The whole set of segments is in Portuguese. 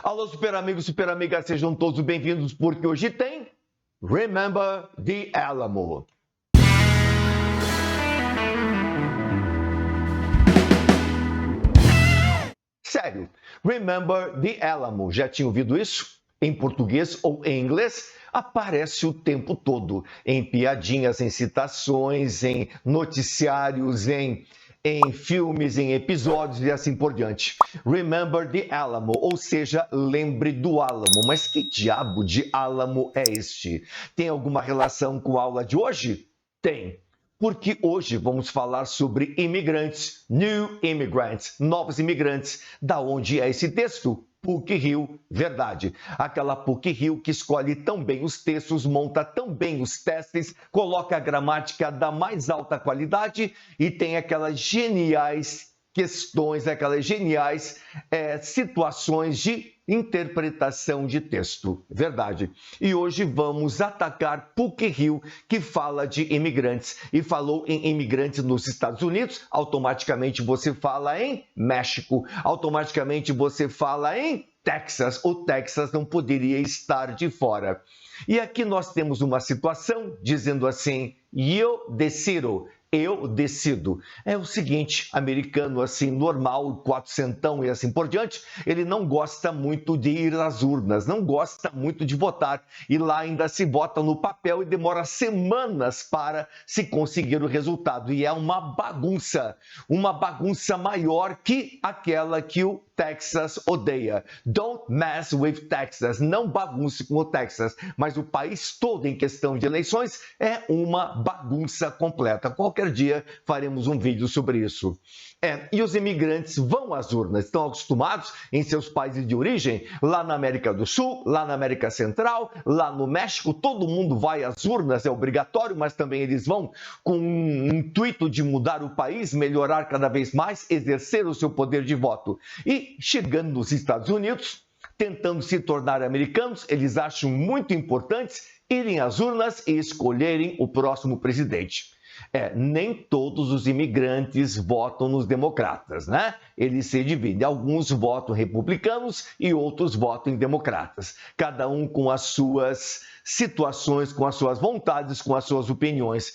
Alô, super amigos, super amigas, sejam todos bem-vindos, porque hoje tem Remember the Alamo. Sério, Remember the Alamo. Já tinha ouvido isso? Em português ou em inglês? Aparece o tempo todo, em piadinhas, em citações, em noticiários, em filmes, em episódios e assim por diante. Remember the Alamo, ou seja, lembre do Álamo. Mas que diabo de Álamo é este? Tem alguma relação com a aula de hoje? Tem. Porque hoje vamos falar sobre imigrantes, new immigrants, novos imigrantes. Da onde é esse texto? PUC-Rio, verdade. Aquela PUC-Rio que escolhe tão bem os textos, monta tão bem os testes, coloca a gramática da mais alta qualidade e tem aquelas geniais questões, aquelas geniais situações de interpretação de texto, verdade. E hoje vamos atacar PUC-Rio, que fala de imigrantes. E falou em imigrantes nos Estados Unidos, automaticamente você fala em México, automaticamente você fala em Texas. O Texas não poderia estar de fora. E aqui nós temos uma situação dizendo assim, eu decido. Eu decido. É o seguinte, americano assim, normal, quatrocentão e assim por diante, ele não gosta muito de ir às urnas, não gosta muito de votar. E lá ainda se vota no papel e demora semanas para se conseguir o resultado. E é uma bagunça maior que aquela que o Texas odeia. Don't mess with Texas. Não bagunce com o Texas. Mas o país todo em questão de eleições é uma bagunça completa. Qualquer dia faremos um vídeo sobre isso. E os imigrantes vão às urnas, estão acostumados em seus países de origem, lá na América do Sul, lá na América Central, lá no México, todo mundo vai às urnas, é obrigatório, mas também eles vão com um intuito de mudar o país, melhorar cada vez mais, exercer o seu poder de voto. E chegando nos Estados Unidos, tentando se tornar americanos, eles acham muito importantes irem às urnas e escolherem o próximo presidente. Nem todos os imigrantes votam nos democratas, né? Eles se dividem. Alguns votam republicanos e outros votam em democratas. Cada um com as suas situações, com as suas vontades, com as suas opiniões.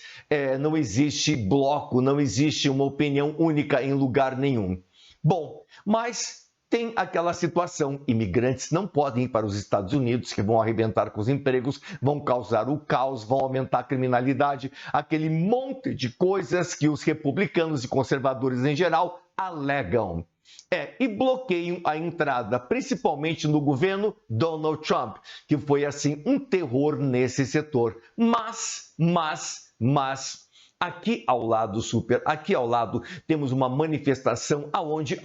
Não existe bloco, não existe uma opinião única em lugar nenhum. Bom, mas tem aquela situação, imigrantes não podem ir para os Estados Unidos, que vão arrebentar com os empregos, vão causar o caos, vão aumentar a criminalidade, aquele monte de coisas que os republicanos e conservadores em geral alegam. E bloqueiam a entrada, principalmente no governo Donald Trump, que foi assim um terror nesse setor. Mas, aqui ao lado, aqui ao lado, temos uma manifestação aonde?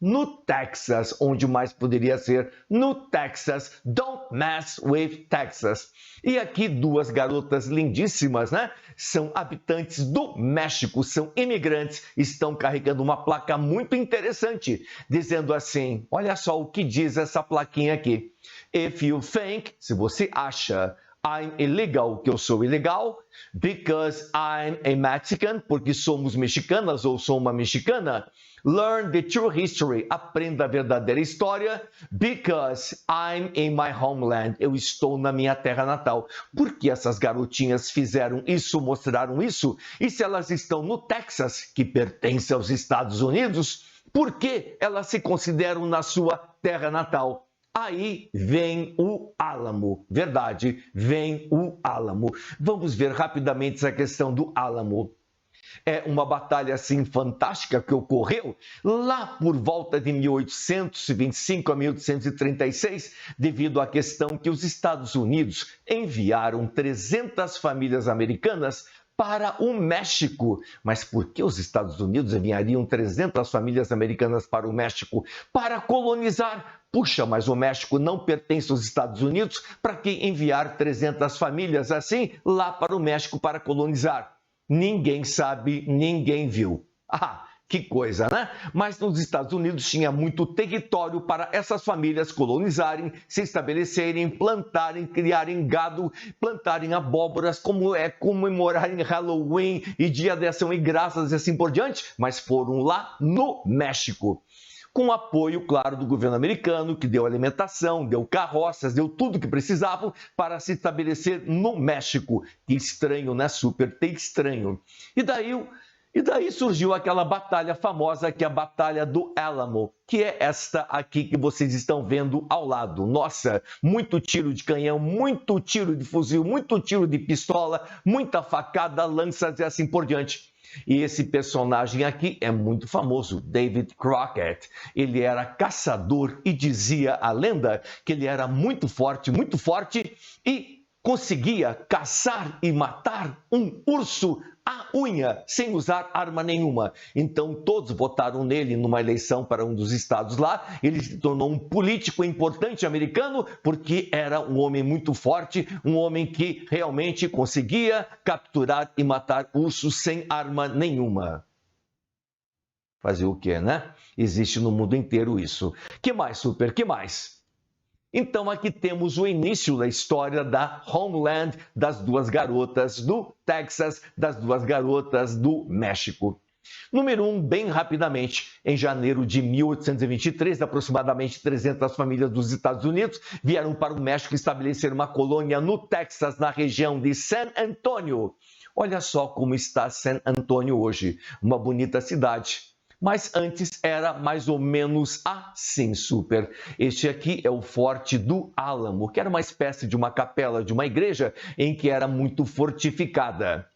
No Texas, onde mais poderia ser? No Texas. Don't mess with Texas. E aqui duas garotas lindíssimas, né? São habitantes do México, são imigrantes, estão carregando uma placa muito interessante, dizendo assim, olha só o que diz essa plaquinha aqui. If you think, se você acha, I'm illegal, que eu sou ilegal, because I'm a Mexican, porque somos mexicanas ou sou uma mexicana. Learn the true history, aprenda a verdadeira história, because I'm in my homeland, eu estou na minha terra natal. Por que essas garotinhas fizeram isso, mostraram isso? E se elas estão no Texas, que pertence aos Estados Unidos, por que elas se consideram na sua terra natal? Aí vem o Álamo, verdade, vem o Álamo. Vamos ver rapidamente essa questão do Álamo. É uma batalha assim fantástica que ocorreu lá por volta de 1825 a 1836, devido à questão que os Estados Unidos enviaram 300 famílias americanas para o México. Mas por que os Estados Unidos enviariam 300 famílias americanas para o México? Para colonizar. Puxa, mas o México não pertence aos Estados Unidos, para que enviar 300 famílias assim lá para o México para colonizar? Ninguém sabe, ninguém viu. Que coisa, né? Mas nos Estados Unidos tinha muito território para essas famílias colonizarem, se estabelecerem, plantarem, criarem gado, plantarem abóboras, como comemorarem Halloween e Dia de Ação e Graças e assim por diante, mas foram lá no México. com apoio, claro, do governo americano, que deu alimentação, deu carroças, deu tudo o que precisavam para se estabelecer no México. Que estranho, né, Super? Tem estranho. E daí surgiu aquela batalha famosa, que é a Batalha do Álamo, que é esta aqui que vocês estão vendo ao lado. Nossa, muito tiro de canhão, muito tiro de fuzil, muito tiro de pistola, muita facada, lanças e assim por diante. E esse personagem aqui é muito famoso, David Crockett. Ele era caçador e dizia a lenda que ele era muito forte e conseguia caçar e matar um urso à unha, sem usar arma nenhuma. Então todos votaram nele numa eleição para um dos estados lá. Ele se tornou um político importante americano porque era um homem muito forte, um homem que realmente conseguia capturar e matar ursos sem arma nenhuma. Fazer o quê, né? Existe no mundo inteiro isso. Que mais, Super? Que mais? Então aqui temos o início da história da Homeland, das duas garotas do Texas, das duas garotas do México. Número 1, bem rapidamente, em janeiro de 1823, aproximadamente 300 famílias dos Estados Unidos vieram para o México estabelecer uma colônia no Texas, na região de San Antonio. Olha só como está San Antonio hoje, uma bonita cidade. Mas antes era mais ou menos assim, Super. Este aqui é o Forte do Álamo, que era uma espécie de uma capela de uma igreja em que era muito fortificada.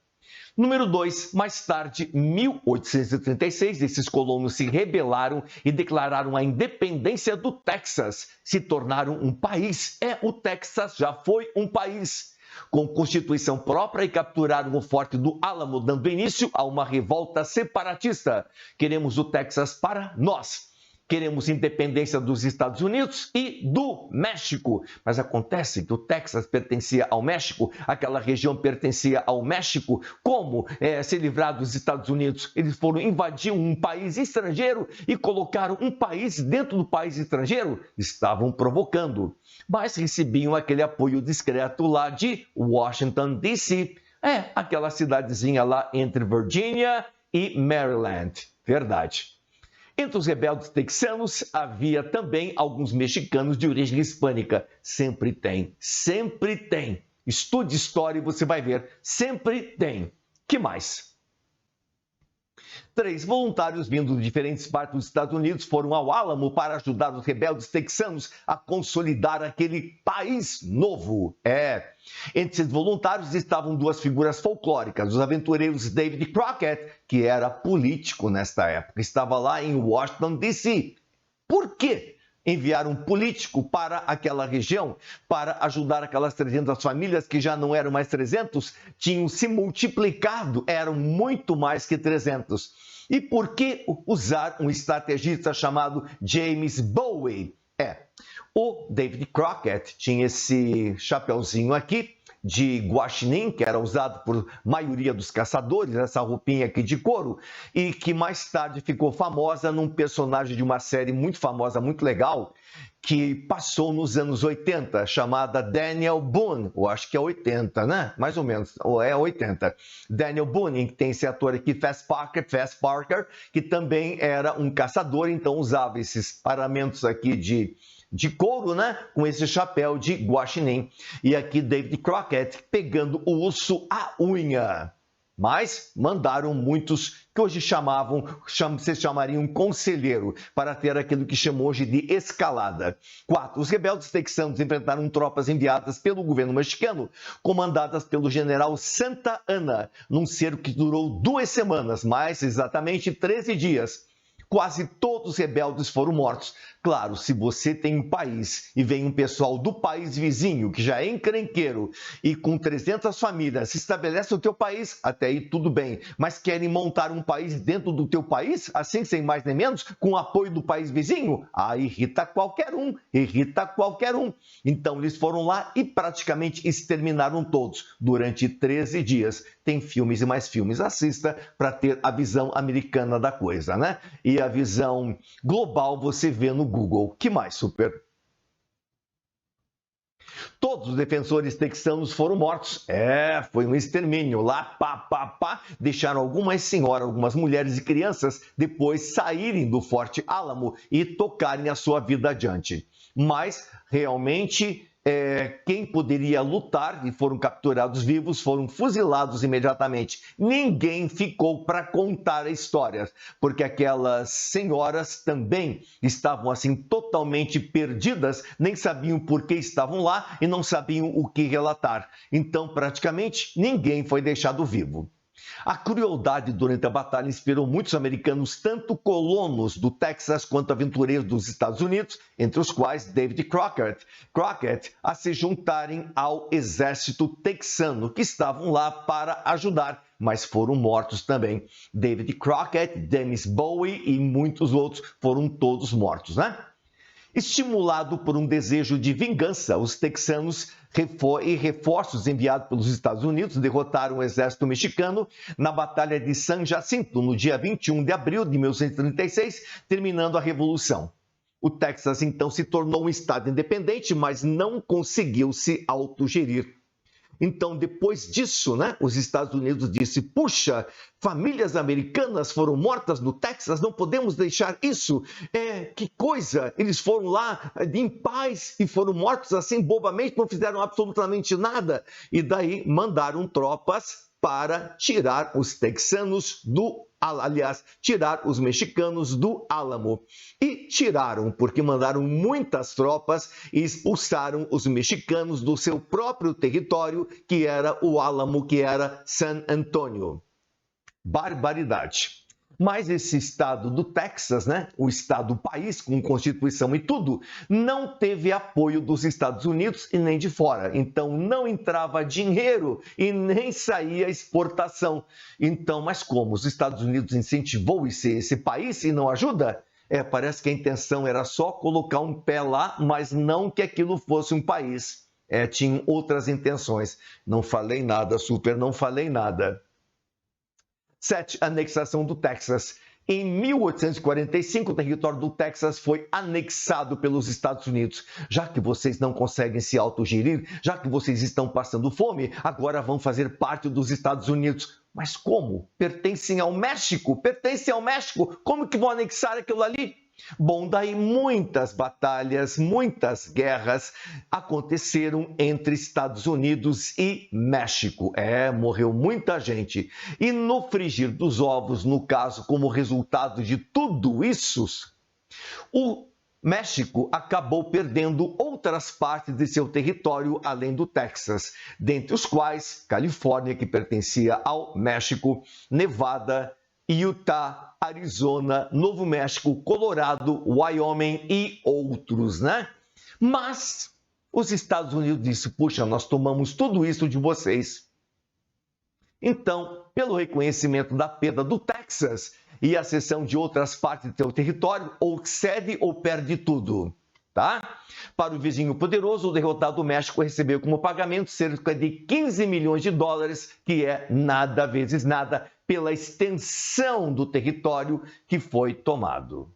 Número 2, mais tarde, 1836, esses colonos se rebelaram e declararam a independência do Texas. Se tornaram um país. O Texas já foi um país. Com constituição própria e capturaram o Forte do Álamo, dando início a uma revolta separatista. Queremos o Texas para nós. Queremos independência dos Estados Unidos e do México. Mas acontece que o Texas pertencia ao México, aquela região pertencia ao México. Como se livrar dos Estados Unidos? Eles foram invadir um país estrangeiro e colocaram um país dentro do país estrangeiro? Estavam provocando. Mas recebiam aquele apoio discreto lá de Washington, D.C. Aquela cidadezinha lá entre Virgínia e Maryland. Verdade. Entre os rebeldes texanos havia também alguns mexicanos de origem hispânica. Sempre tem, sempre tem. Estude história e você vai ver. Sempre tem. Que mais? 3 voluntários vindos de diferentes partes dos Estados Unidos foram ao Álamo para ajudar os rebeldes texanos a consolidar aquele país novo. Entre esses voluntários estavam 2 figuras folclóricas, os aventureiros David Crockett, que era político nesta época, estava lá em Washington, D.C. Por quê? Enviaram um político para aquela região para ajudar aquelas 300 famílias que já não eram mais 300, tinham se multiplicado, eram muito mais que 300. E por que usar um estrategista chamado James Bowie? O David Crockett tinha esse chapeuzinho aqui de guaxinim, que era usado por maioria dos caçadores, essa roupinha aqui de couro, e que mais tarde ficou famosa num personagem de uma série muito famosa, muito legal, que passou nos anos 80, chamada Daniel Boone, eu acho que é 80, né? Mais ou menos, ou é 80. Daniel Boone, que tem esse ator aqui, Fess Parker, que também era um caçador, então usava esses paramentos aqui de couro, né? Com esse chapéu de guaxinim. E aqui David Crockett pegando o urso à unha. Mas mandaram muitos que hoje vocês chamariam conselheiro, para ter aquilo que chamam hoje de escalada. 4. Os rebeldes texanos enfrentaram tropas enviadas pelo governo mexicano, comandadas pelo general Santa Anna, num cerco que durou 2 semanas, mais exatamente 13 dias. Quase todos os rebeldes foram mortos. Claro, se você tem um país e vem um pessoal do país vizinho, que já é encrenqueiro, e com 300 famílias se estabelece no teu país, até aí tudo bem. Mas querem montar um país dentro do teu país, assim sem mais nem menos, com o apoio do país vizinho? Irrita qualquer um, irrita qualquer um. Então eles foram lá e praticamente exterminaram todos durante 13 dias. Tem filmes e mais filmes, assista para ter a visão americana da coisa, né? E a visão global você vê no Google. Que mais, Super? Todos os defensores texanos foram mortos. Foi um extermínio. Lá, deixaram algumas senhoras, algumas mulheres e crianças depois saírem do Forte Alamo e tocarem a sua vida adiante. Mas, realmente, quem poderia lutar e foram capturados vivos foram fuzilados imediatamente. Ninguém ficou para contar a história, porque aquelas senhoras também estavam assim totalmente perdidas, nem sabiam por que estavam lá e não sabiam o que relatar. Então, praticamente, ninguém foi deixado vivo. A crueldade durante a batalha inspirou muitos americanos, tanto colonos do Texas quanto aventureiros dos Estados Unidos, entre os quais David Crockett, a se juntarem ao exército texano, que estavam lá para ajudar, mas foram mortos também. David Crockett, Dennis Bowie e muitos outros foram todos mortos, né? Estimulado por um desejo de vingança, os texanos e reforços enviados pelos Estados Unidos derrotaram o exército mexicano na Batalha de San Jacinto, no dia 21 de abril de 1936, terminando a Revolução. O Texas, então, se tornou um estado independente, mas não conseguiu se autogerir. Então, depois disso, os Estados Unidos disse, puxa, famílias americanas foram mortas no Texas, não podemos deixar isso. Que coisa, eles foram lá em paz e foram mortos assim bobamente, não fizeram absolutamente nada. E daí mandaram tropas para tirar os texanos tirar os mexicanos do Álamo. E tiraram, porque mandaram muitas tropas e expulsaram os mexicanos do seu próprio território, que era o Álamo, que era San Antônio. Barbaridade. Mas esse estado do Texas, o estado país com constituição e tudo, não teve apoio dos Estados Unidos e nem de fora. Então não entrava dinheiro e nem saía exportação. Então, mas como os Estados Unidos incentivou esse país e não ajuda? Parece que a intenção era só colocar um pé lá, mas não que aquilo fosse um país. Tinham outras intenções. Não falei nada, não falei nada. 7. Anexação do Texas. Em 1845, o território do Texas foi anexado pelos Estados Unidos. Já que vocês não conseguem se autogerir, já que vocês estão passando fome, agora vão fazer parte dos Estados Unidos. Mas como? Pertencem ao México? Pertencem ao México? Como que vão anexar aquilo ali? Bom, daí muitas batalhas, muitas guerras aconteceram entre Estados Unidos e México. Morreu muita gente. E no frigir dos ovos, no caso, como resultado de tudo isso, o México acabou perdendo outras partes de seu território além do Texas, dentre os quais Califórnia, que pertencia ao México, Nevada, Utah, Arizona, Novo México, Colorado, Wyoming e outros, Mas os Estados Unidos disseram, puxa, nós tomamos tudo isso de vocês. Então, pelo reconhecimento da perda do Texas e a cessão de outras partes do seu território, ou cede ou perde tudo. Para o vizinho poderoso, o derrotado México recebeu como pagamento cerca de 15 milhões de dólares, que é nada vezes nada, pela extensão do território que foi tomado.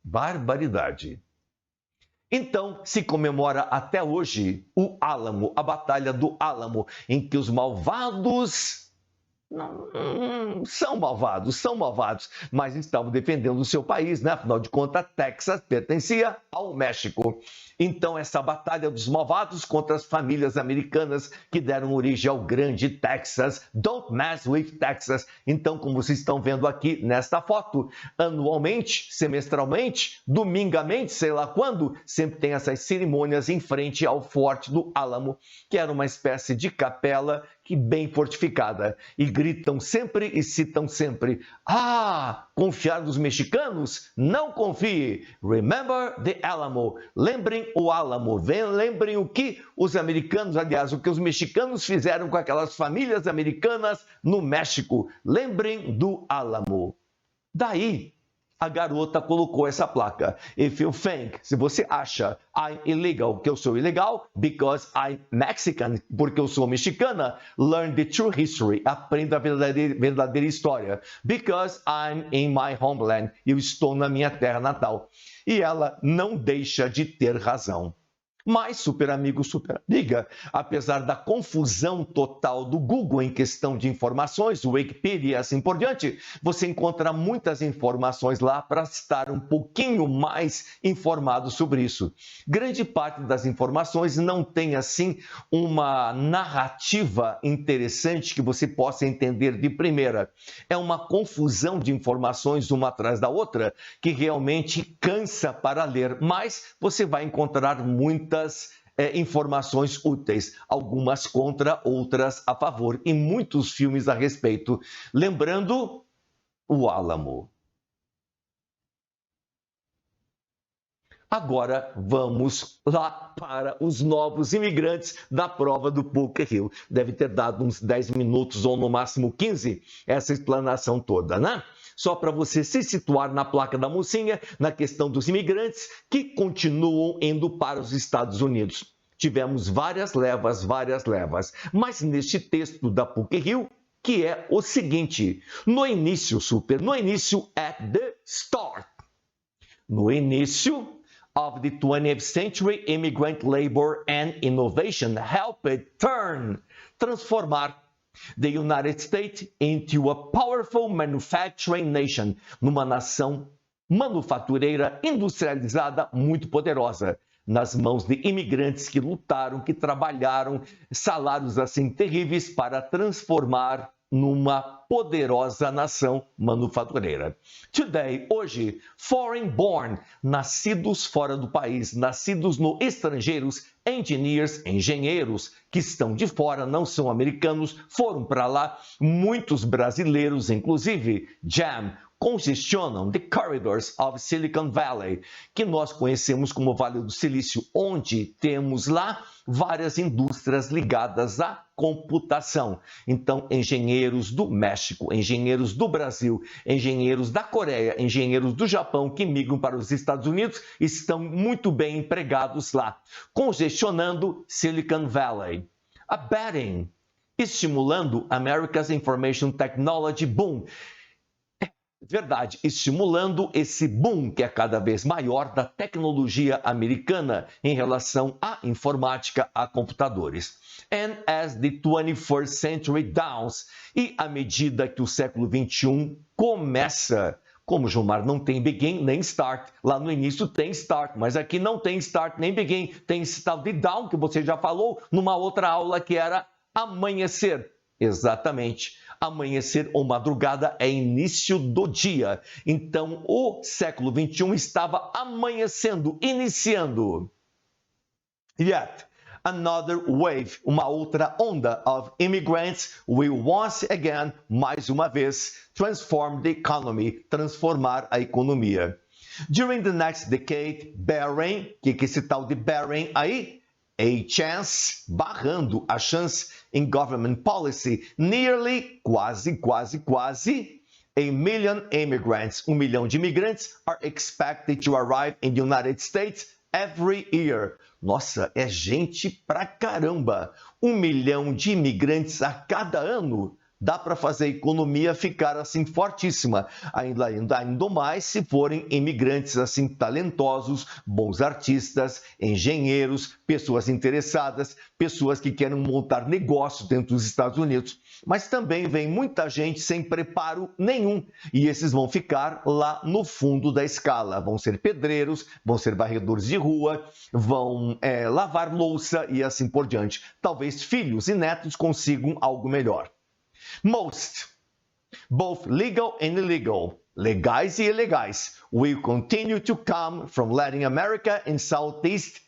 Barbaridade. Então, se comemora até hoje o Álamo, a Batalha do Álamo, em que os malvados são malvados, mas estavam defendendo o seu país, Afinal de contas, Texas pertencia ao México. Então, essa batalha dos malvados contra as famílias americanas que deram origem ao grande Texas. Don't mess with Texas. Então, como vocês estão vendo aqui nesta foto, anualmente, semestralmente, domingamente, sei lá quando, sempre tem essas cerimônias em frente ao Forte do Álamo, que era uma espécie de capela que bem fortificada. E gritam sempre e citam sempre, confiar nos mexicanos? Não confie. Remember the Alamo. Lembrem o Álamo. Lembrem o que os americanos, aliás, o que os mexicanos fizeram com aquelas famílias americanas no México. Lembrem do Álamo. Daí, a garota colocou essa placa. If you think, se você acha I'm illegal, que eu sou ilegal, because I'm Mexican, porque eu sou mexicana, learn the true history, aprenda a verdadeira história. Because I'm in my homeland, eu estou na minha terra natal. E ela não deixa de ter razão. Mas, super amigo, super amiga, apesar da confusão total do Google em questão de informações, o Wikipedia e assim por diante, você encontra muitas informações lá para estar um pouquinho mais informado sobre isso. Grande parte das informações não tem, assim, uma narrativa interessante que você possa entender de primeira. É uma confusão de informações uma atrás da outra que realmente cansa para ler, mas você vai encontrar muitas informações úteis, algumas contra, outras a favor, e muitos filmes a respeito. Lembrando o Álamo. Agora vamos lá para os novos imigrantes da prova do Poker Hill. Deve ter dado uns 10 minutos ou no máximo 15 essa explanação toda, né? Só para você se situar na placa da mocinha, na questão dos imigrantes que continuam indo para os Estados Unidos. Tivemos várias levas, mas neste texto da Poker Hill, que é o seguinte, no início, at the start, no início of the 20th century, immigrant labor and innovation helped transformar the United States into a powerful manufacturing nation, numa nação manufatureira industrializada muito poderosa, nas mãos de imigrantes que lutaram, que trabalharam, salários assim terríveis para transformar numa poderosa nação manufatureira. Today, hoje, foreign born, nascidos fora do país, nascidos no estrangeiros, engenheiros que estão de fora, não são americanos, foram para lá, muitos brasileiros, inclusive, congestionam the corridors of Silicon Valley, que nós conhecemos como Vale do Silício, onde temos lá várias indústrias ligadas à computação. Então, engenheiros do México, engenheiros do Brasil, engenheiros da Coreia, engenheiros do Japão que migram para os Estados Unidos estão muito bem empregados lá, congestionando Silicon Valley. Abetting, estimulando America's Information Technology Boom. Verdade, estimulando esse boom que é cada vez maior da tecnologia americana em relação à informática, a computadores. And as the 21st century dawns, e à medida que o século XXI começa, como Gilmar não tem begin nem start, lá no início tem start, mas aqui não tem start nem begin, tem esse tal de down que você já falou numa outra aula que era amanhecer. Exatamente. Amanhecer ou madrugada é início do dia. Então, o século XXI estava amanhecendo, iniciando. Yet, another wave, uma outra onda of immigrants will once again, mais uma vez, transform the economy, transformar a economia. During the next decade, barring, que é esse tal de barring aí? A chance, barrando a chance in government policy, nearly, quase, 1 million immigrants, 1 milhão de imigrantes are expected to arrive in the United States every year. Nossa, é gente pra caramba! 1 milhão de imigrantes a cada ano. Dá para fazer a economia ficar assim fortíssima, ainda mais se forem imigrantes assim talentosos, bons artistas, engenheiros, pessoas interessadas, pessoas que querem montar negócio dentro dos Estados Unidos. Mas também vem muita gente sem preparo nenhum e esses vão ficar lá no fundo da escala. Vão ser pedreiros, vão ser varredores de rua, vão lavar louça e assim por diante. Talvez filhos e netos consigam algo melhor. Most, both legal and illegal, legais e ilegais, will continue to come from Latin America and Southeast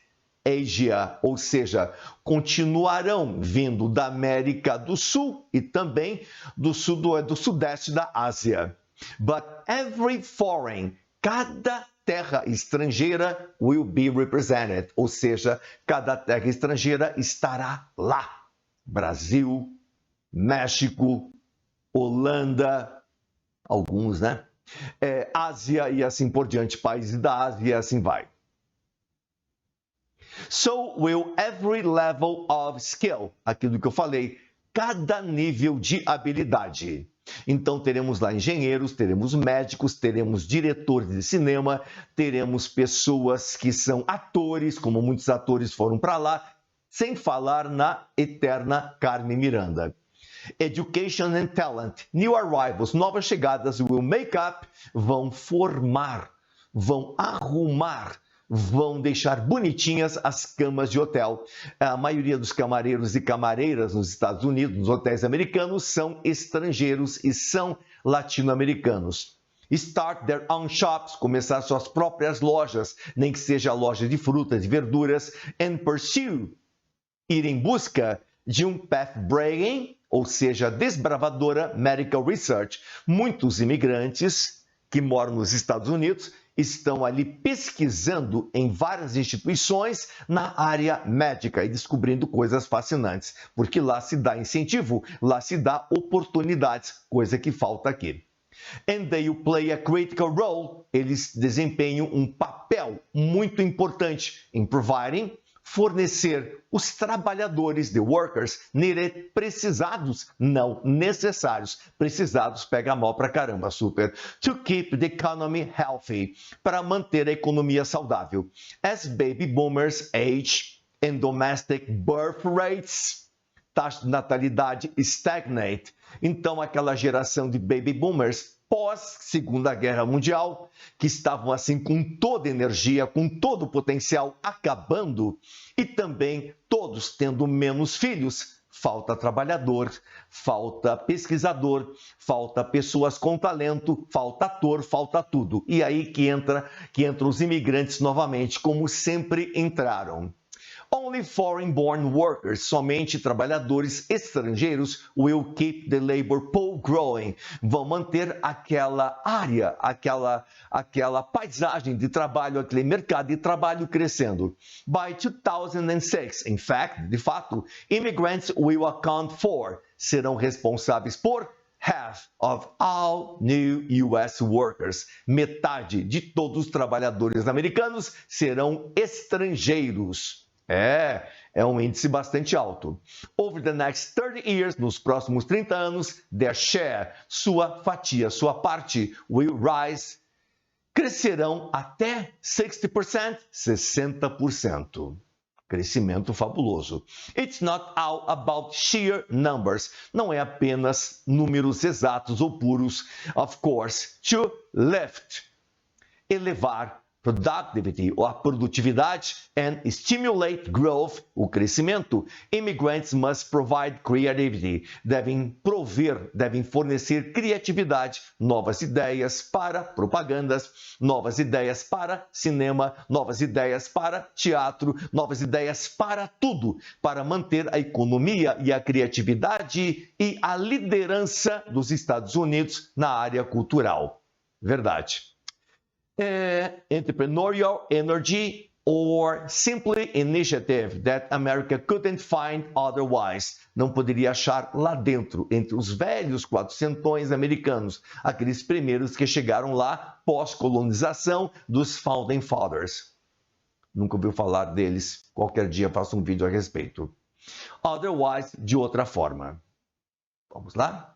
Asia, ou seja, continuarão vindo da América do Sul e também do Sudeste da Ásia. But every foreign, cada terra estrangeira will be represented, ou seja, cada terra estrangeira estará lá. Brasil, México, Holanda, alguns, né? Ásia e assim por diante, países da Ásia e assim vai. So will every level of skill, aquilo que eu falei, cada nível de habilidade. Então teremos lá engenheiros, teremos médicos, teremos diretores de cinema, teremos pessoas que são atores, como muitos atores foram para lá, sem falar na eterna Carmen Miranda. Education and talent, new arrivals, novas chegadas, will make up, vão formar, vão arrumar, vão deixar bonitinhas as camas de hotel. A maioria dos camareiros e camareiras nos Estados Unidos, nos hotéis americanos, são estrangeiros e são latino-americanos. Start their own shops, começar suas próprias lojas, nem que seja a loja de frutas e verduras, and pursue, ir em busca de um path-breaking, ou seja, desbravadora medical research. Muitos imigrantes que moram nos Estados Unidos estão ali pesquisando em várias instituições na área médica e descobrindo coisas fascinantes, porque lá se dá incentivo, lá se dá oportunidades, coisa que falta aqui. And they play a critical role, eles desempenham um papel muito importante em providing, fornecer os trabalhadores, the workers, needed, precisados, não necessários. Precisados pega mal pra caramba, super. To keep the economy healthy, para manter a economia saudável. As baby boomers age and domestic birth rates, taxa de natalidade stagnate. Então aquela geração de baby boomers pós-Segunda Guerra Mundial, que estavam assim com toda a energia, com todo o potencial acabando, e também todos tendo menos filhos, falta trabalhador, falta pesquisador, falta pessoas com talento, falta ator, falta tudo. E aí que entram os imigrantes novamente, como sempre entraram. Only foreign-born workers, somente trabalhadores estrangeiros, will keep the labor pool growing. Vão manter aquela área, aquela paisagem de trabalho, aquele mercado de trabalho crescendo. By 2006, in fact, de fato, immigrants will account for, serão responsáveis por half of all new US workers. Metade de todos os trabalhadores americanos serão estrangeiros. É um índice bastante alto. Over the next 30 years, nos próximos 30 anos, their share, sua fatia, sua parte, will rise, crescerão até 60%, 60%. Crescimento fabuloso. It's not all about sheer numbers. Não é apenas números exatos ou puros. Of course, to lift, elevar, productivity, ou a produtividade, and stimulate growth, o crescimento, immigrants must provide creativity, devem fornecer criatividade, novas ideias para propagandas, novas ideias para cinema, novas ideias para teatro, novas ideias para tudo, para manter a economia e a criatividade e a liderança dos Estados Unidos na área cultural. Verdade. Entrepreneurial energy or simply initiative that America couldn't find otherwise. Não poderia achar lá dentro, entre os velhos quatrocentões americanos, aqueles primeiros que chegaram lá pós-colonização dos Founding Fathers. Nunca ouviu falar deles, qualquer dia faço um vídeo a respeito. Otherwise, de outra forma. Vamos lá?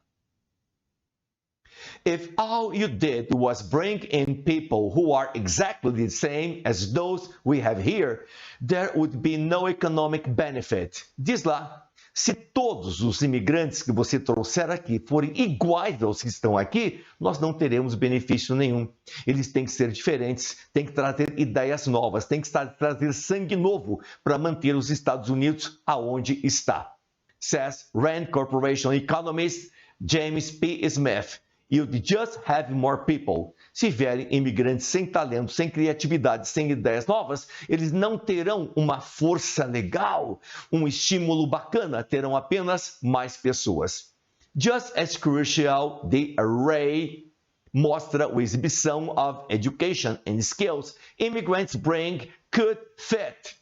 If all you did was bring in people who are exactly the same as those we have here, there would be no economic benefit. Diz lá, se todos os imigrantes que você trouxer aqui forem iguais aos que estão aqui, nós não teremos benefício nenhum. Eles têm que ser diferentes, têm que trazer ideias novas, têm que trazer sangue novo para manter os Estados Unidos aonde está. Says Rand Corporation economist James P. Smith. You'd just have more people. Se vierem imigrantes sem talento, sem criatividade, sem ideias novas, eles não terão uma força legal, um estímulo bacana, terão apenas mais pessoas. Just as crucial, the array mostra a exibição of education and skills immigrants bring could fit.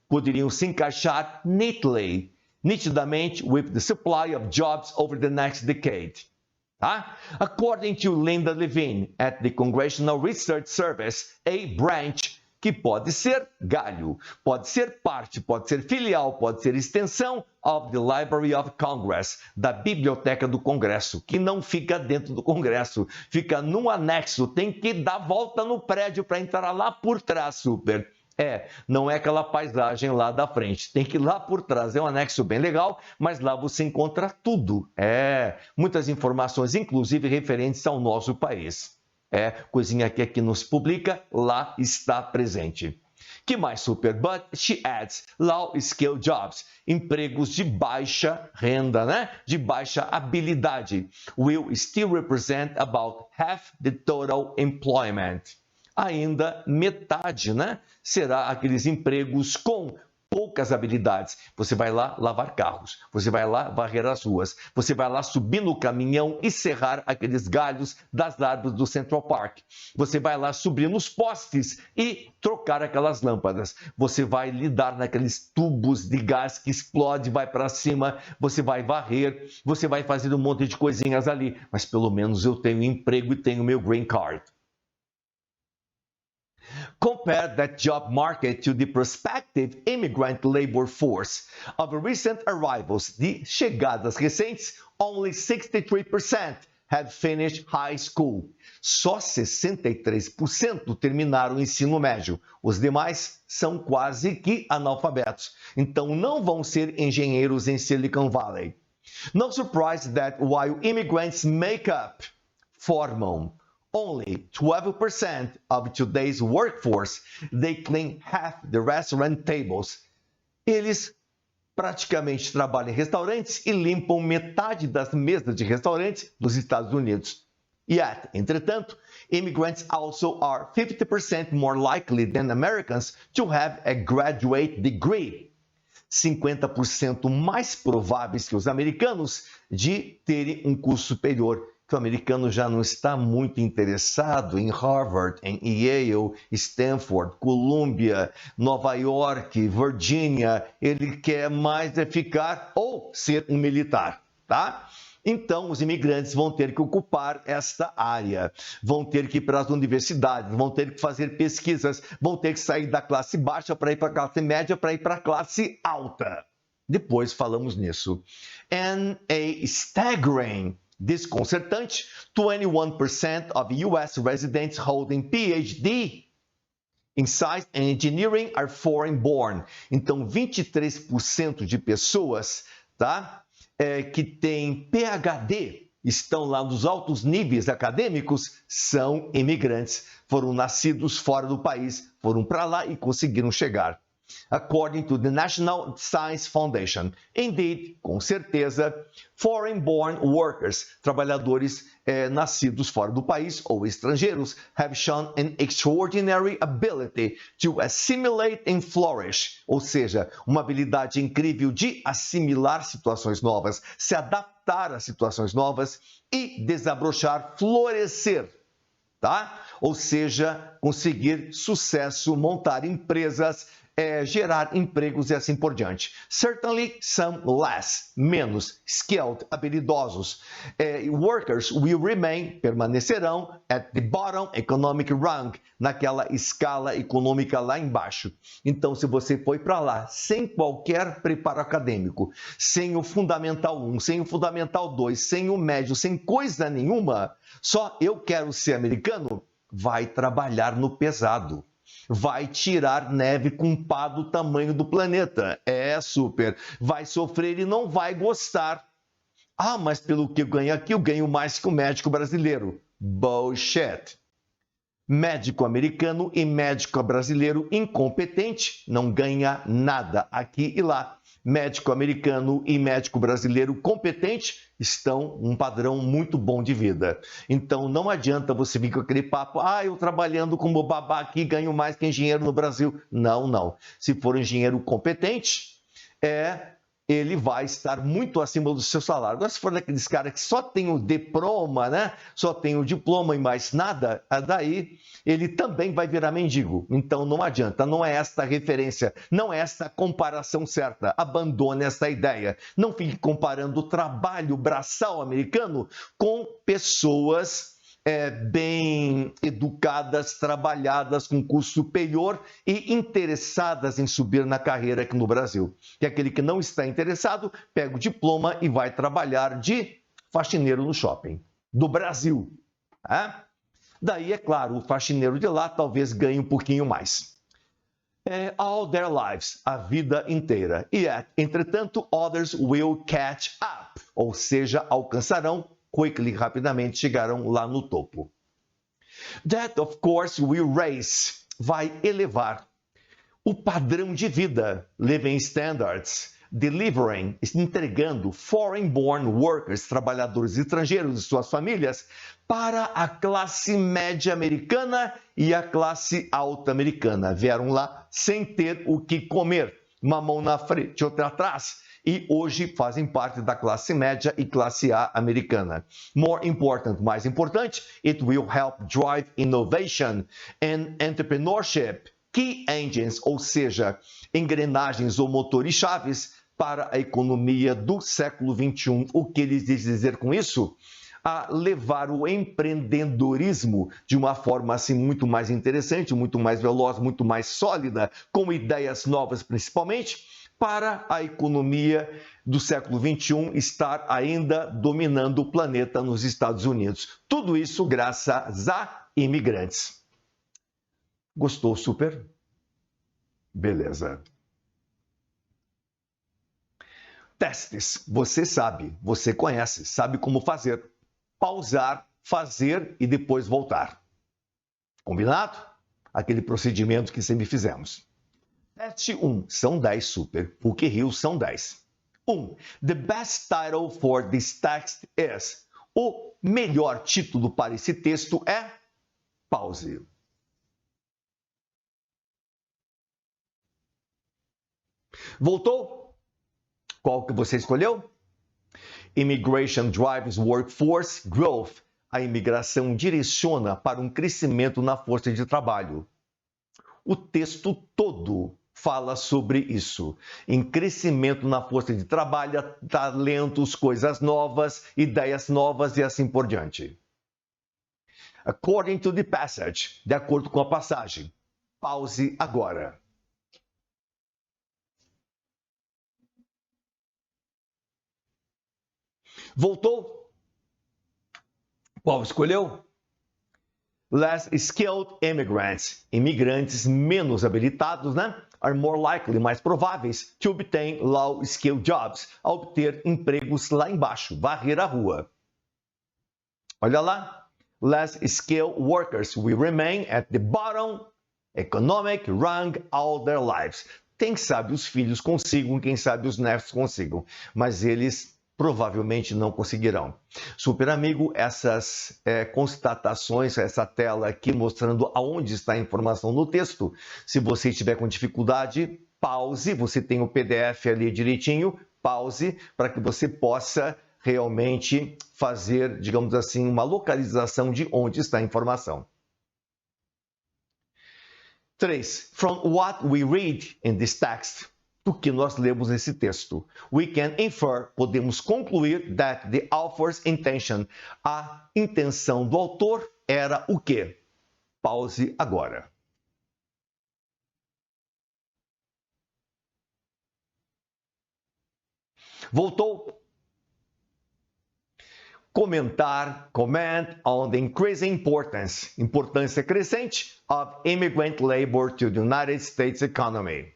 Poderiam se encaixar nitidamente with the supply of jobs over the next decade. According to Linda Levine at the Congressional Research Service, a branch que pode ser galho, pode ser parte, pode ser filial, pode ser extensão of the Library of Congress, da Biblioteca do Congresso, que não fica dentro do Congresso, fica num anexo, tem que dar volta no prédio para entrar lá por trás, super. Não é aquela paisagem lá da frente, tem que ir lá por trás, é um anexo bem legal, mas lá você encontra tudo, muitas informações, inclusive referentes ao nosso país. Coisinha que aqui nos publica, lá está presente. Que mais, super? But she adds low skill jobs, empregos de baixa renda, né? De baixa habilidade, will still represent about half the total employment. Ainda metade, né? Será aqueles empregos com poucas habilidades. Você vai lá lavar carros, você vai lá varrer as ruas, você vai lá subir no caminhão e serrar aqueles galhos das árvores do Central Park. Você vai lá subir nos postes e trocar aquelas lâmpadas. Você vai lidar naqueles tubos de gás que explode, vai para cima, você vai varrer, você vai fazer um monte de coisinhas ali. Mas pelo menos eu tenho emprego e tenho meu green card. Compare that job market to the prospective immigrant labor force. Of recent arrivals, de chegadas recentes, only 63% have finished high school. Só 63% terminaram o ensino médio. Os demais são quase que analfabetos. Então não vão ser engenheiros em Silicon Valley. No surprise that while immigrants formam only 12% of today's workforce, they clean half the restaurant tables. Eles praticamente trabalham em restaurantes e limpam metade das mesas de restaurantes dos Estados Unidos. Yet, entretanto, immigrants also are 50% more likely than Americans to have a graduate degree. 50% mais prováveis que os americanos de terem um curso superior. Que o americano já não está muito interessado em Harvard, em Yale, Stanford, Columbia, Nova York, Virginia. Ele quer mais ficar ou ser um militar, tá? Então, os imigrantes vão ter que ocupar esta área, vão ter que ir para as universidades, vão ter que fazer pesquisas, vão ter que sair da classe baixa para ir para a classe média, para ir para a classe alta. Depois falamos nisso. And a staggering, desconcertante, 21% of US residents holding PhD in science and engineering are foreign born. Então, 23% de pessoas, tá, que têm PhD, estão lá nos altos níveis acadêmicos, são imigrantes. Foram nascidos fora do país, foram para lá e conseguiram chegar. According to the National Science Foundation. Indeed, com certeza, foreign-born workers, trabalhadores nascidos fora do país ou estrangeiros, have shown an extraordinary ability to assimilate and flourish, ou seja, uma habilidade incrível de assimilar situações novas, se adaptar a situações novas e desabrochar, florescer. Tá? Ou seja, conseguir sucesso, montar empresas, gerar empregos e assim por diante. Certainly some less, menos, skilled, habilidosos. Workers will remain, permanecerão, at the bottom economic rung, naquela escala econômica lá embaixo. Então, se você foi para lá sem qualquer preparo acadêmico, sem o Fundamental 1, sem o Fundamental 2, sem o médio, sem coisa nenhuma, só eu quero ser americano, vai trabalhar no pesado. Vai tirar neve com um pá do tamanho do planeta. Super. Vai sofrer e não vai gostar. Ah, mas pelo que eu ganho aqui, eu ganho mais que o médico brasileiro. Bullshit. Médico americano e médico brasileiro incompetente não ganha nada aqui e lá. Médico americano e médico brasileiro competente estão um padrão muito bom de vida. Então não adianta você vir com aquele papo, eu trabalhando como babá aqui ganho mais que engenheiro no Brasil. Não, não. Se for engenheiro competente, ele vai estar muito acima do seu salário. Agora, se for daqueles caras que só tem o diploma, né? Só tem o diploma e mais nada, daí ele também vai virar mendigo. Então não adianta, não é esta referência, não é esta comparação certa. Abandone esta ideia. Não fique comparando o trabalho braçal americano com pessoas bem educadas, trabalhadas com curso superior e interessadas em subir na carreira aqui no Brasil. E aquele que não está interessado, pega o diploma e vai trabalhar de faxineiro no shopping do Brasil. Daí, é claro, o faxineiro de lá talvez ganhe um pouquinho mais. All their lives, a vida inteira. Yet, entretanto, others will catch up, ou seja, alcançarão quickly, rapidamente chegarão lá no topo. That, of course, will raise, vai elevar o padrão de vida, living standards, delivering, entregando foreign-born workers, trabalhadores estrangeiros e suas famílias, para a classe média americana e a classe alta americana. Vieram lá sem ter o que comer, uma mão na frente, outra atrás, e hoje fazem parte da classe média e classe A americana. More important, mais importante, it will help drive innovation and entrepreneurship, key engines, ou seja, engrenagens ou motores chaves para a economia do século XXI. O que eles dizem dizer com isso? A levar o empreendedorismo de uma forma assim muito mais interessante, muito mais veloz, muito mais sólida, com ideias novas principalmente, para a economia do século XXI estar ainda dominando o planeta nos Estados Unidos. Tudo isso graças a imigrantes. Gostou super? Beleza. Testes. Você sabe, você conhece, sabe como fazer. Pausar, fazer e depois voltar. Combinado? Aquele procedimento que sempre fizemos. Teste 1. São 10 super. PUC-Rio são 10. 1. The best title for this text is. O melhor título para esse texto é pause. Voltou? Qual que você escolheu? Immigration drives workforce growth. A imigração direciona para um crescimento na força de trabalho. O texto todo fala sobre isso. Em crescimento na força de trabalho, talentos, coisas novas, ideias novas e assim por diante. According to the passage, de acordo com a passagem. Pause agora. Voltou? Qual escolheu? Less skilled immigrants, imigrantes menos habilitados, né? Are more likely, mais prováveis, to obtain low-skilled jobs, a obter empregos lá embaixo, varrer a rua. Olha lá. Less skilled workers will remain at the bottom economic rung all their lives. Quem sabe os filhos consigam, quem sabe os netos consigam, mas eles provavelmente não conseguirão. Super amigo, essas constatações, essa tela aqui mostrando aonde está a informação no texto. Se você estiver com dificuldade, pause, você tem o PDF ali direitinho, pause, para que você possa realmente fazer, digamos assim, uma localização de onde está a informação. 3. From what we read in this text. Do que nós lemos nesse texto. We can infer, podemos concluir that the author's intention, a intenção do autor era o quê? Pause agora. Voltou? Comentar, comment on the increasing importance, importância crescente of immigrant labor to the United States economy.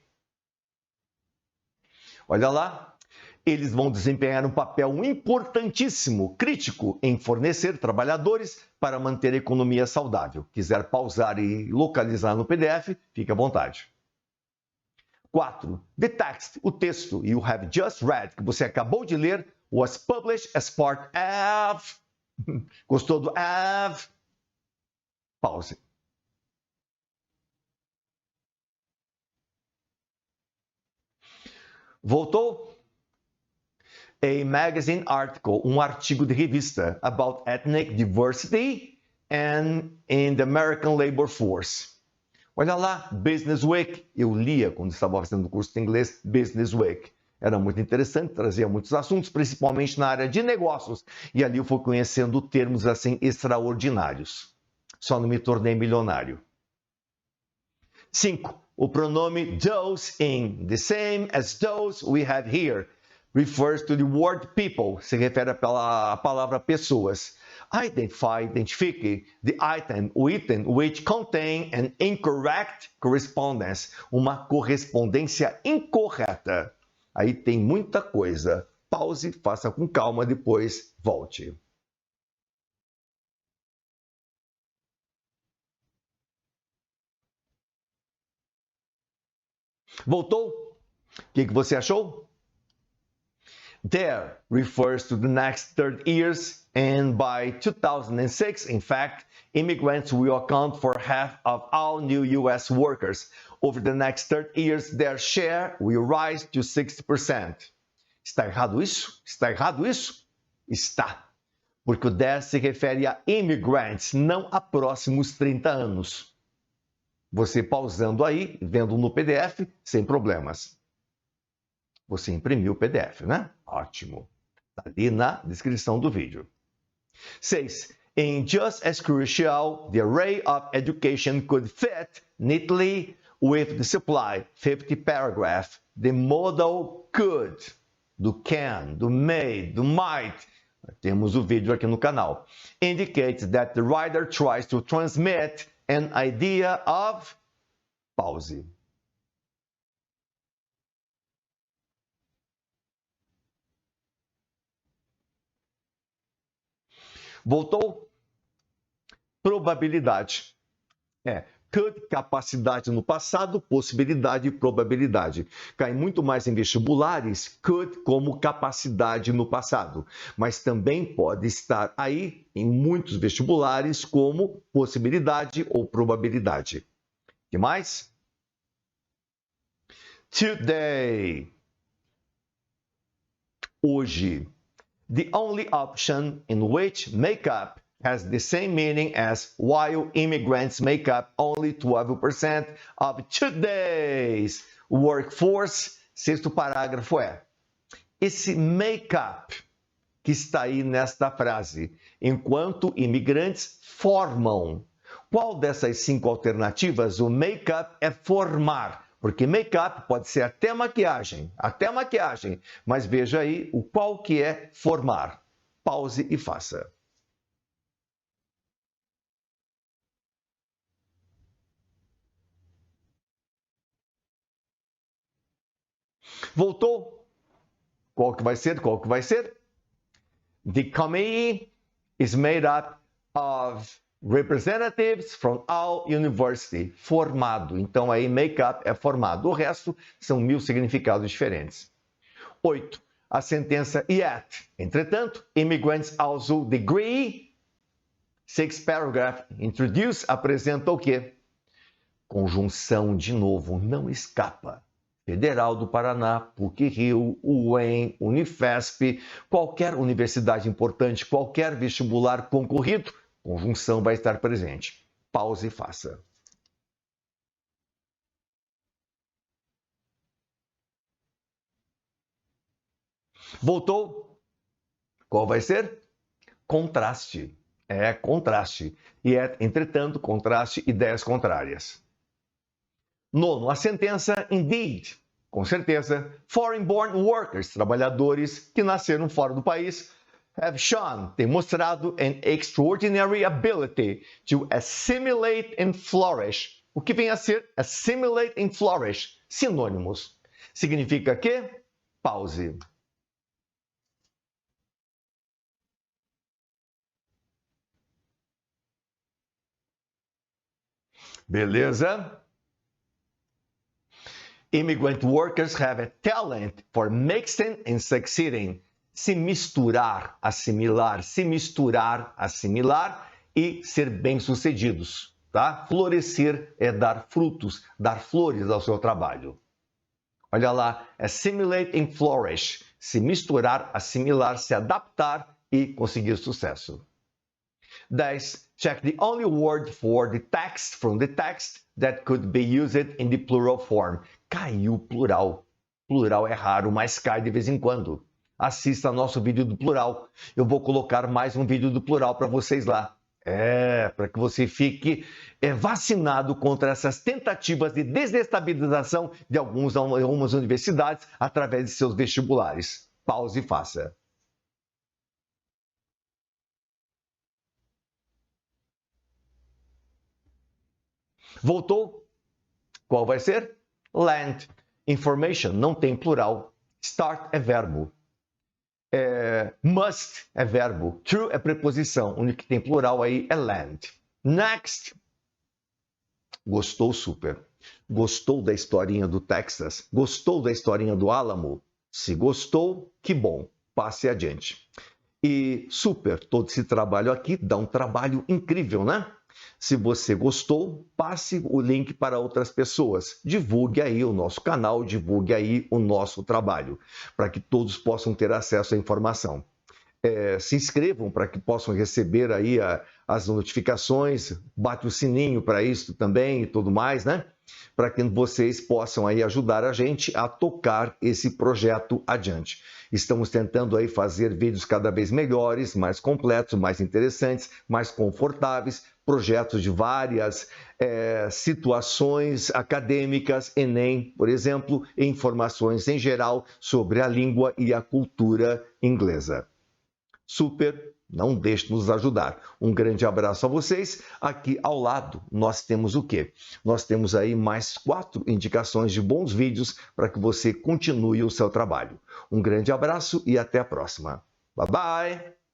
Olha lá, eles vão desempenhar um papel importantíssimo, crítico, em fornecer trabalhadores para manter a economia saudável. Quiser pausar e localizar no PDF, fique à vontade. 4. The text, o texto you have just read, que você acabou de ler, was published as part of... Gostou do of? Pause. Voltou? A magazine article, um artigo de revista about ethnic diversity and in the American labor force. Olha lá, Business Week. Eu lia quando estava fazendo o curso de inglês, Business Week. Era muito interessante, trazia muitos assuntos, principalmente na área de negócios. E ali eu fui conhecendo termos assim extraordinários. Só não me tornei milionário. 5. O pronome those in, the same as those we have here, refers to the word people, se refere à palavra pessoas. Identify, identifique, the item, o item which contain an incorrect correspondence, uma correspondência incorreta. Aí tem muita coisa. Pause, faça com calma, depois volte. Voltou? O que você achou? There refers to the next 30 years, and by 2006, in fact, immigrants will account for half of all new U.S. workers. Over the next 30 years, their share will rise to 60%. Está errado isso? Está errado isso? Está. Porque o 10 se refere a immigrants, não a próximos 30 anos. Você pausando aí, vendo no PDF, sem problemas. Você imprimiu o PDF, né? Ótimo. Está ali na descrição do vídeo. 6. In just as crucial, the array of education could fit neatly with the supply. 50 paragraph. The modal could, do can, do may, do might. Temos o vídeo aqui no canal. Indicates that the writer tries to transmit an idea of... Pause. Voltou? Probabilidade. Could, capacidade no passado, possibilidade e probabilidade. Cai muito mais em vestibulares, could como capacidade no passado. Mas também pode estar aí em muitos vestibulares como possibilidade ou probabilidade. O que mais? Today. Hoje. The only option in which makeup has the same meaning as while immigrants make up only 12% of today's workforce. Sexto parágrafo é: esse make-up que está aí nesta frase, enquanto imigrantes formam. Qual dessas 5 alternativas o make-up é formar? Porque make-up pode ser até maquiagem, mas veja aí o qual que é formar. Pause e faça. Voltou? Qual que vai ser? Qual que vai ser? The committee is made up of representatives from all university. Formado. Então aí make-up é formado. O resto são 1000 significados diferentes. 8. A sentença yet. Entretanto, immigrants also degree. 6 paragraph introduce apresenta o quê? Conjunção de novo, não escapa. Federal do Paraná, PUC-Rio, UEM, Unifesp, qualquer universidade importante, qualquer vestibular concorrido, conjunção vai estar presente. Pause e faça. Voltou? Qual vai ser? Contraste. Contraste. E entretanto, contraste, ideias contrárias. 9. A sentença indeed. Com certeza, foreign-born workers, trabalhadores que nasceram fora do país, have shown, tem mostrado an extraordinary ability to assimilate and flourish. O que vem a ser assimilate and flourish? Sinônimos. Significa que? Pause. Beleza? Immigrant workers have a talent for mixing and succeeding. Se misturar, assimilar, e ser bem-sucedidos, tá? Florescer é dar frutos, dar flores ao seu trabalho. Olha lá, assimilate and flourish. Se misturar, assimilar, se adaptar e conseguir sucesso. 10. Check the only word for the text from the text that could be used in the plural form. Caiu plural. Plural é raro, mas cai de vez em quando. Assista nosso vídeo do plural. Eu vou colocar mais um vídeo do plural para vocês lá. Para que você fique vacinado contra essas tentativas de desestabilização de algumas universidades através de seus vestibulares. Pause e faça. Voltou? Qual vai ser? Land. Information não tem plural. Start é verbo. Must é verbo. True é preposição. O único que tem plural aí é land. Next. Gostou super? Gostou da historinha do Texas? Gostou da historinha do Álamo? Se gostou, que bom. Passe adiante. E super, todo esse trabalho aqui dá um trabalho incrível, né? Se você gostou, passe o link para outras pessoas. Divulgue aí o nosso canal, divulgue aí o nosso trabalho, para que todos possam ter acesso à informação. Se inscrevam para que possam receber aí as notificações, bate o sininho para isso também e tudo mais, né? Para que vocês possam aí ajudar a gente a tocar esse projeto adiante. Estamos tentando aí fazer vídeos cada vez melhores, mais completos, mais interessantes, mais confortáveis, projetos de várias situações acadêmicas, Enem, por exemplo, e informações em geral sobre a língua e a cultura inglesa. Super, não deixe de nos ajudar. Um grande abraço a vocês. Aqui ao lado nós temos o quê? Nós temos aí mais 4 indicações de bons vídeos para que você continue o seu trabalho. Um grande abraço e até a próxima. Bye bye!